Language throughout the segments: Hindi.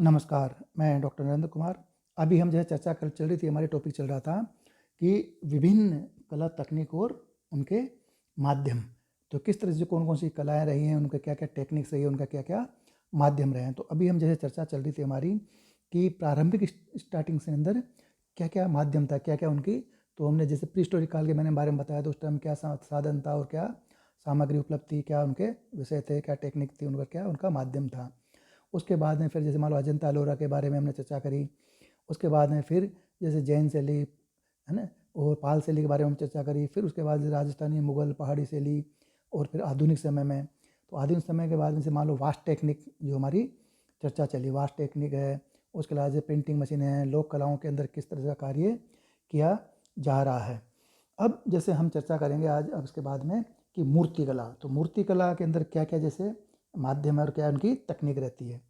नमस्कार, मैं डॉक्टर नरेंद्र कुमार। अभी हम जो है चर्चा कल चल रही थी, हमारी टॉपिक चल रहा था कि विभिन्न कला तकनीक और उनके माध्यम। तो किस तरह से कौन-कौन सी कलाएँ रही हैं, उनका क्या-क्या टेक्निक्स रही है, उनका क्या-क्या माध्यम रहे हैं। तो अभी हम जो है चर्चा चल रही थी हमारी कि प्रारंभिक स्टार्टिंग से अंदर क्या-क्या माध्यम था, क्या-क्या उनकी। तो हमने जैसे प्री हिस्टोरिक काल के मैंने बारे में बताया, तो उस टाइम क्या साधन था और क्या सामग्री उपलब्ध थी, क्या उनके विषय थे, क्या टेक्निक थी, उनका क्या उनका माध्यम था। उसके बाद में फिर जैसे मान लो अजंता एलोरा के बारे में हमने चर्चा करी। उसके बाद में फिर जैसे जैन शैली है ना, और पाल शैली के बारे में हम चर्चा करी। फिर उसके बाद राजस्थानी, मुगल, पहाड़ी शैली, और फिर आधुनिक समय में। तो आधुनिक समय के बाद में से मान लो वास्ट टेक्निक जो हमारी चर्चा चली, वास्ट टेक्निक है। उसके अलावा जैसे पेंटिंग मशीन है, लोक कलाओं के अंदर किस तरह का कार्य किया जा रहा है। अब जैसे हम चर्चा करेंगे आज अब इसके बाद में कि मूर्ति कला। तो मूर्ति कला के अंदर क्या क्या जैसे माध्यम है और क्या उनकी तकनीक रहती है।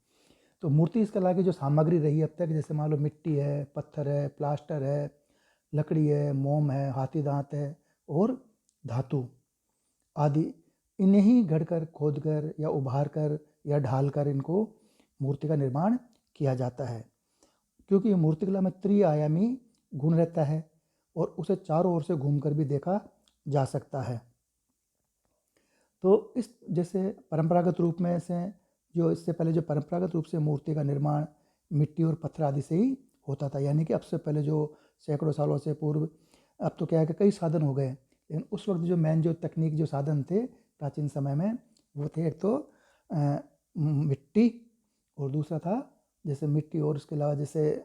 तो मूर्ति इस कला की जो सामग्री रही है अब तक, जैसे मान लो मिट्टी है, पत्थर है, प्लास्टर है, लकड़ी है, मोम है, हाथी दांत है और धातु आदि, इन्हें ही गढ़कर, खोदकर या उभार कर या ढाल कर इनको मूर्ति का निर्माण किया जाता है। क्योंकि मूर्तिकला में त्रिआयामी गुण रहता है और उसे चारों ओर से घूमकर भी देखा जा सकता है। तो इस जैसे परंपरागत रूप में से जो इससे पहले जो परंपरागत रूप से मूर्ति का निर्माण मिट्टी और पत्थर आदि से ही होता था, यानी कि अब से पहले जो सैकड़ों सालों से पूर्व, अब तो क्या है कि कई साधन हो गए, लेकिन उस वक्त जो मेन जो तकनीक जो साधन थे प्राचीन समय में, वो थे एक तो मिट्टी, और दूसरा था जैसे मिट्टी, और उसके अलावा जैसे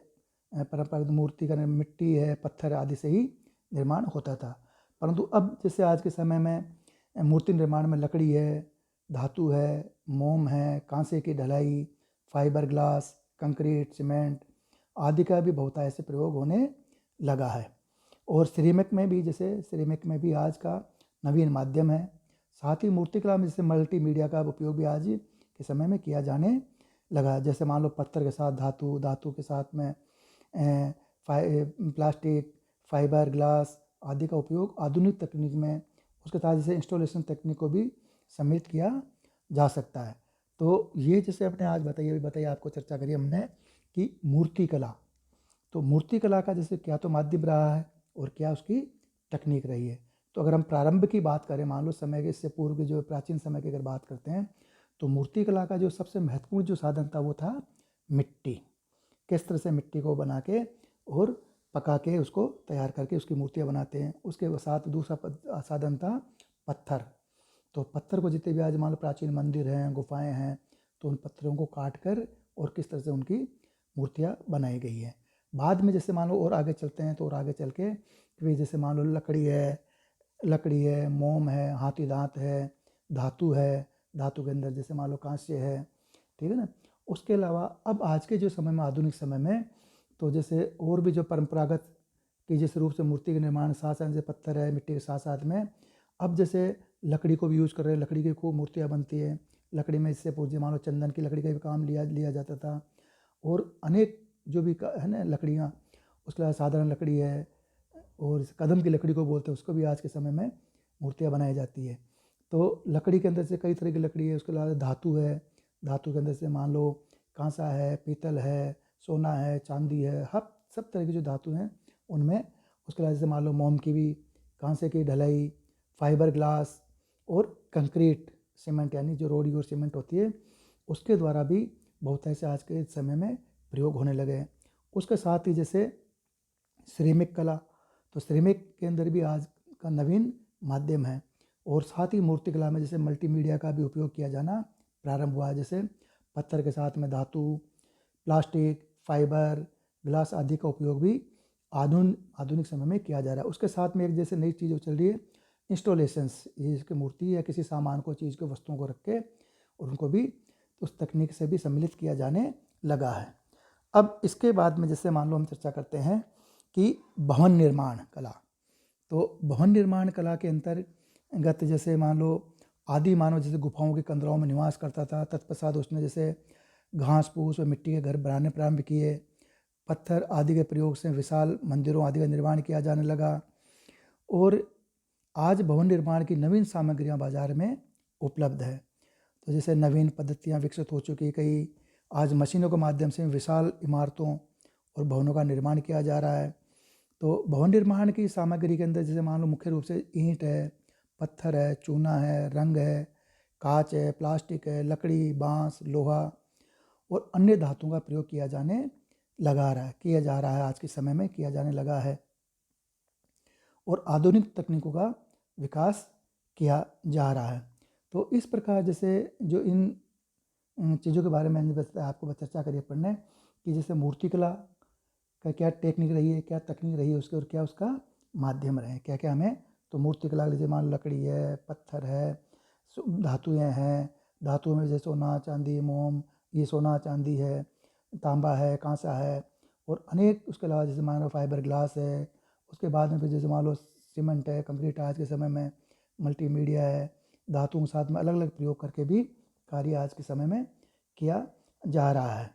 परंपरागत मूर्ति का मिट्टी है, पत्थर आदि से ही निर्माण होता था। परंतु अब जैसे आज के समय में मूर्ति निर्माण में लकड़ी है, धातु है, मोम है, कांसे की ढलाई, फाइबर ग्लास, कंक्रीट, सीमेंट आदि का भी बहुतायत से प्रयोग होने लगा है। और सिरेमिक में भी, जैसे सिरेमिक में भी आज का नवीन माध्यम है। साथ ही मूर्तिकला में जैसे मल्टीमीडिया का उपयोग भी आज के समय में किया जाने लगा। जैसे मान लो पत्थर के साथ धातु, धातु के साथ में प्लास्टिक, फाइबर ग्लास आदि का उपयोग आधुनिक तकनीक में, उसके साथ जैसे इंस्टॉलेशन तकनीक को भी सम्मिलित किया जा सकता है। तो ये जैसे अपने आज बताइए आपको चर्चा करी हमने कि मूर्ति कला। तो मूर्ति कला का जैसे क्या तो माध्यम रहा है और क्या उसकी तकनीक रही है। तो अगर हम प्रारंभ की बात करें, मान लो समय के इससे पूर्व के जो प्राचीन समय की अगर बात करते हैं, तो मूर्ति कला का जो सबसे महत्वपूर्ण जो साधन था वो था मिट्टी। किस तरह से मिट्टी को बना के और पका के उसको तैयार करके उसकी मूर्तियाँ बनाते हैं। उसके साथ दूसरा साधन था पत्थर। तो पत्थर को जितने भी आज मान लो प्राचीन मंदिर हैं, गुफाएं हैं, तो उन पत्थरों को काट कर और किस तरह से उनकी मूर्तियाँ बनाई गई हैं। बाद में जैसे मान लो और आगे चलते हैं, तो और आगे चल के फिर जैसे मान लो लकड़ी है, मोम है, हाथी दांत है, धातु है, धातु के अंदर जैसे मान लो कांस्य है, ठीक है ना। उसके अलावा अब आज के जो समय में, आधुनिक समय में, तो जैसे और भी जो परंपरागत कि जिस रूप से मूर्ति के निर्माण साथ साथ जैसे पत्थर है, मिट्टी के साथ साथ में अब जैसे लकड़ी को भी यूज़ कर रहे हैं। लकड़ी की खूब मूर्तियाँ बनती है। लकड़ी में इससे पूज्य मान लो चंदन की लकड़ी का भी काम लिया लिया जाता था, और अनेक जो भी है ना लकड़ियाँ, उसके अलावा साधारण लकड़ी है, और कदम की लकड़ी को बोलते हैं, उसको भी आज के समय में मूर्तियाँ बनाई जाती है। तो लकड़ी के अंदर से कई तरह की लकड़ी है। उसके अलावा धातु है, धातु के अंदर से मान लो कांसा है, पीतल है, सोना है, चांदी है, हर सब तरह की जो धातु हैं उनमें। उसके अलावा जैसे मान लो मोम की भी, कांसे की ढलाई, फाइबर ग्लास और कंक्रीट सीमेंट, यानी जो रोड़ी और सीमेंट होती है, उसके द्वारा भी बहुत ऐसे आज के समय में प्रयोग होने लगे हैं। उसके साथ ही जैसे सिरेमिक कला, तो सिरेमिक के अंदर भी आज का नवीन माध्यम है। और साथ ही मूर्तिकला में जैसे मल्टीमीडिया का भी उपयोग किया जाना प्रारंभ हुआ है। जैसे पत्थर के साथ में धातु, प्लास्टिक, फाइबर, ग्लास आदि का उपयोग भी आधुनिक समय में किया जा रहा है। उसके साथ में एक जैसे नई चीज़ चल रही है, इंस्टॉलेशंस, ये इसकी मूर्ति या किसी सामान को, चीज़ को, वस्तुओं को रख के और उनको भी उस तकनीक से भी सम्मिलित किया जाने लगा है। अब इसके बाद में जैसे मान लो हम चर्चा करते हैं कि भवन निर्माण कला। तो भवन निर्माण कला के अंतर्गत जैसे मान लो आदि मानव जैसे गुफाओं के कंदराओं में निवास करता था, तत्पश्चात उसने जैसे घास फूस और मिट्टी के घर बनाने प्रारंभ किए। पत्थर आदि के प्रयोग से विशाल मंदिरों आदि का निर्माण किया जाने लगा। और आज भवन निर्माण की नवीन सामग्रियां बाजार में उपलब्ध है। तो जैसे नवीन पद्धतियां विकसित हो चुकी, कई आज मशीनों के माध्यम से विशाल इमारतों और भवनों का निर्माण किया जा रहा है। तो भवन निर्माण की सामग्री के अंदर जैसे मान लो मुख्य रूप से ईंट है, पत्थर है, चूना है, रंग है, कांच है, प्लास्टिक है, लकड़ी, बांस, लोहा और अन्य धातुओं का प्रयोग किया जा रहा है आज के समय में किया जाने लगा है और आधुनिक तकनीकों का विकास किया जा रहा है। तो इस प्रकार जैसे जो इन चीज़ों के बारे में मैंने आपको चर्चा करी पढ़ने कि जैसे मूर्तिकला का क्या टेक्निक रही है, क्या तकनीक रही है उसके, और क्या उसका माध्यम रहे, क्या क्या हमें। तो मूर्तिकला जैसे मान लो लकड़ी है, पत्थर है, धातुएँ हैं, धातुओं में जैसे सोना, चांदी, मोम, ये सोना चांदी है, तांबा है, कांसा है और अनेक, उसके अलावा जैसे मान लो फाइबर ग्लास है, उसके बाद में फिर जैसे मान लो सीमेंट है, कंक्रीट आज के समय में, मल्टीमीडिया है, धातुओं के साथ में अलग अलग प्रयोग करके भी कार्य आज के समय में किया जा रहा है।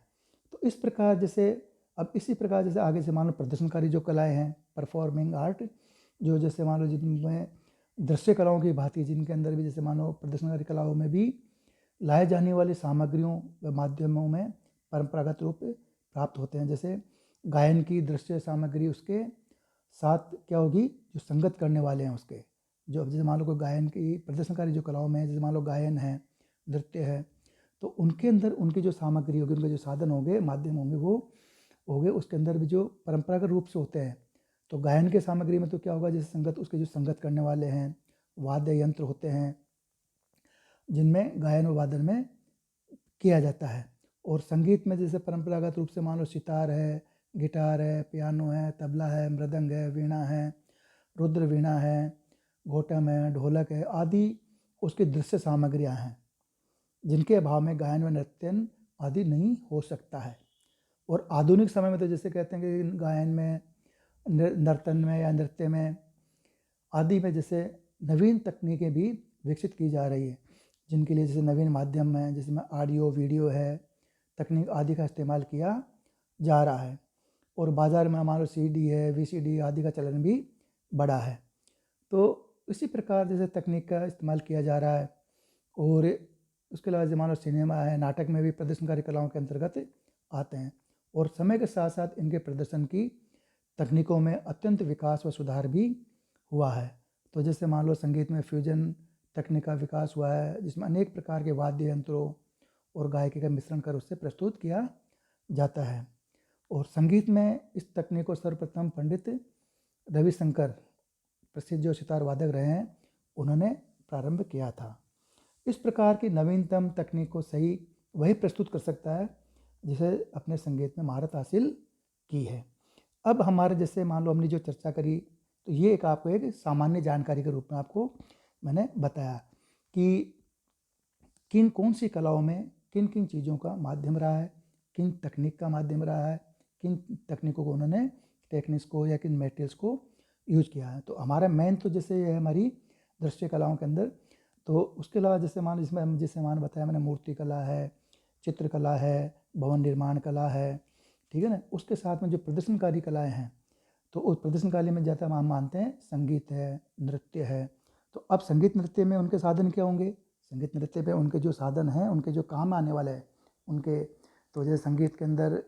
तो इस प्रकार जैसे अब इसी प्रकार जैसे आगे से मान लो प्रदर्शनकारी जो कलाएं हैं, परफॉर्मिंग आर्ट, जो जैसे मान लो जिनमें दृश्य कलाओं की भांति, जिनके अंदर भी जैसे मानो प्रदर्शनकारी कलाओं में भी लाए जाने वाली सामग्रियों व माध्यमों में परंपरागत रूप प्राप्त होते हैं। जैसे गायन की दृश्य सामग्री उसके साथ क्या होगी, जो संगत करने वाले हैं उसके, जो जैसे मान लो कोई गायन की प्रदर्शनकारी जो कलाओं में जैसे मान लो गायन है, नृत्य है, तो उनके अंदर उनकी जो सामग्री होगी, उनके जो साधन होंगे, माध्यम होंगे, वो होंगे उसके अंदर भी जो परंपरागत रूप से होते हैं। तो गायन के सामग्री में तो क्या होगा, जैसे संगत, उसके जो संगत करने वाले हैं, वाद्य यंत्र होते हैं जिनमें गायन और वादन में किया जाता है। और संगीत में जैसे परंपरागत रूप से मान लो सितार है, गिटार है, पियानो है, तबला है, मृदंग है, वीणा है, रुद्र वीणा है, घोटम है, ढोलक है आदि उसकी दृश्य सामग्रियां हैं, जिनके अभाव में गायन व नृत्य आदि नहीं हो सकता है। और आधुनिक समय में तो जैसे कहते हैं कि गायन में, नर्तन में या नृत्य में आदि में जैसे नवीन तकनीकें भी विकसित की जा रही है, जिनके लिए जैसे नवीन माध्यम है, जिसमें ऑडियो वीडियो है, तकनीक आदि का इस्तेमाल किया जा रहा है। और बाज़ार में हमारा सीडी है, वीसीडी आदि का चलन भी बढ़ा है। तो इसी प्रकार जैसे तकनीक का इस्तेमाल किया जा रहा है। और उसके अलावा जैसे मान लो सिनेमा है, नाटक में भी प्रदर्शनकारी कलाओं के अंतर्गत आते हैं और समय के साथ साथ इनके प्रदर्शन की तकनीकों में अत्यंत विकास व सुधार भी हुआ है। तो जैसे मान लो संगीत में फ्यूजन तकनीक का विकास हुआ है, जिसमें अनेक प्रकार के वाद्य यंत्रों और गायकी का मिश्रण कर उससे प्रस्तुत किया जाता है। और संगीत में इस तकनीक को सर्वप्रथम पंडित रविशंकर, प्रसिद्ध जो सितार वादक रहे हैं, उन्होंने प्रारंभ किया था। इस प्रकार की नवीनतम तकनीक को सही वही प्रस्तुत कर सकता है जिसे अपने संगीत में महारत हासिल की है। अब हमारे जैसे मान लो हमने जो चर्चा करी, तो ये एक आपको एक सामान्य जानकारी के रूप में आपको मैंने बताया कि किन कौन सी कलाओं में किन किन चीज़ों का माध्यम रहा है, किन तकनीक का माध्यम रहा है, किन तकनीकों को उन्होंने, टेक्निक्स को या किन मटेरियल्स को यूज किया है। तो हमारा मेन तो जैसे ये है हमारी दृश्य कलाओं के अंदर। तो उसके अलावा जैसे मान इसमें जैसे मान बताया मैंने, मूर्ति कला है, चित्रकला है, भवन निर्माण कला है, ठीक है ना। उसके साथ में जो प्रदर्शनकारी कलाएँ हैं, तो उस प्रदर्शनकारी में ज़्यादा हम मानते हैं संगीत है, नृत्य है। तो अब संगीत नृत्य में उनके साधन क्या होंगे, संगीत नृत्य पे उनके जो साधन हैं, उनके जो काम आने वाले हैं उनके, तो जैसे संगीत के अंदर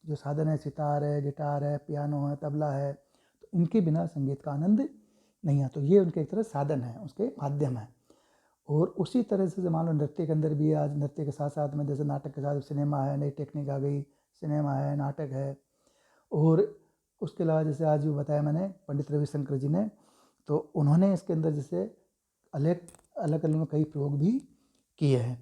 जो साधन है, सितार है, गिटार है, पियानो है, तबला है, तो इनके बिना संगीत का आनंद नहीं है। तो ये उनके एक तरह साधन है, उसके माध्यम है। और उसी तरह से मान लो नृत्य के अंदर भी, आज नृत्य के साथ साथ में जैसे नाटक के साथ सिनेमा है, नई टेक्निक आ गई, सिनेमा है, नाटक है। और उसके अलावा जैसे आज भी बताया मैंने पंडित रविशंकर जी ने, तो उन्होंने इसके अंदर जैसे अलग अलग अलग कई प्रयोग भी किए हैं।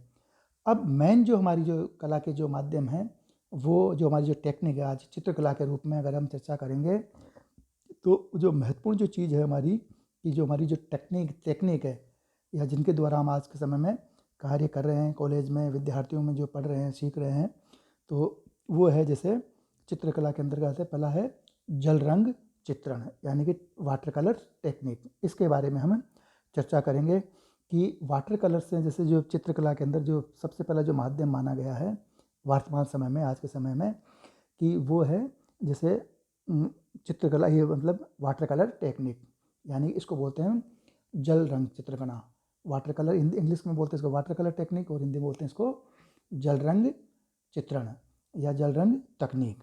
अब मेन जो हमारी जो कला के जो माध्यम हैं, वो जो हमारी जो टेक्निक है आज चित्रकला के रूप में अगर हम चर्चा करेंगे, तो जो महत्वपूर्ण जो चीज़ है हमारी, कि जो हमारी जो टेक्निक है, या जिनके द्वारा हम आज के समय में कार्य कर रहे हैं, कॉलेज में विद्यार्थियों में जो पढ़ रहे हैं, सीख रहे हैं, तो वो है जैसे चित्रकला के अंतर्गत है, पहला है जल रंग चित्रण, यानी कि वाटर कलर टेक्निक। इसके बारे में हम चर्चा करेंगे कि वाटर कलर से जैसे जो चित्रकला के अंदर जो सबसे पहला जो माध्यम माना गया है वर्तमान समय में, आज के समय में, कि वो है जैसे चित्रकला, ये मतलब वाटर कलर टेक्निक, यानी इसको बोलते हैं जल रंग चित्रकला। वाटर कलर इंग्लिश में बोलते हैं इसको वाटर कलर टेक्निक, और हिंदी में बोलते हैं इसको जल रंग चित्रण या जल रंग तकनीक।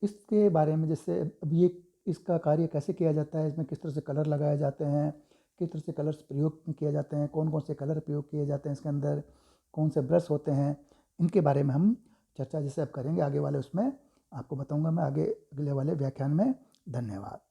इसके बारे में जैसे अब ये इसका कार्य कैसे किया जाता है, इसमें किस तरह से कलर लगाए जाते हैं, किस तरह से कलर्स प्रयोग किए जाते हैं, कौन कौन से कलर प्रयोग किए जाते हैं इसके अंदर, कौन से ब्रश होते हैं, इनके बारे में हम चर्चा जैसे अब करेंगे आगे वाले उसमें आपको बताऊंगा मैं आगे अगले वाले व्याख्यान में। धन्यवाद।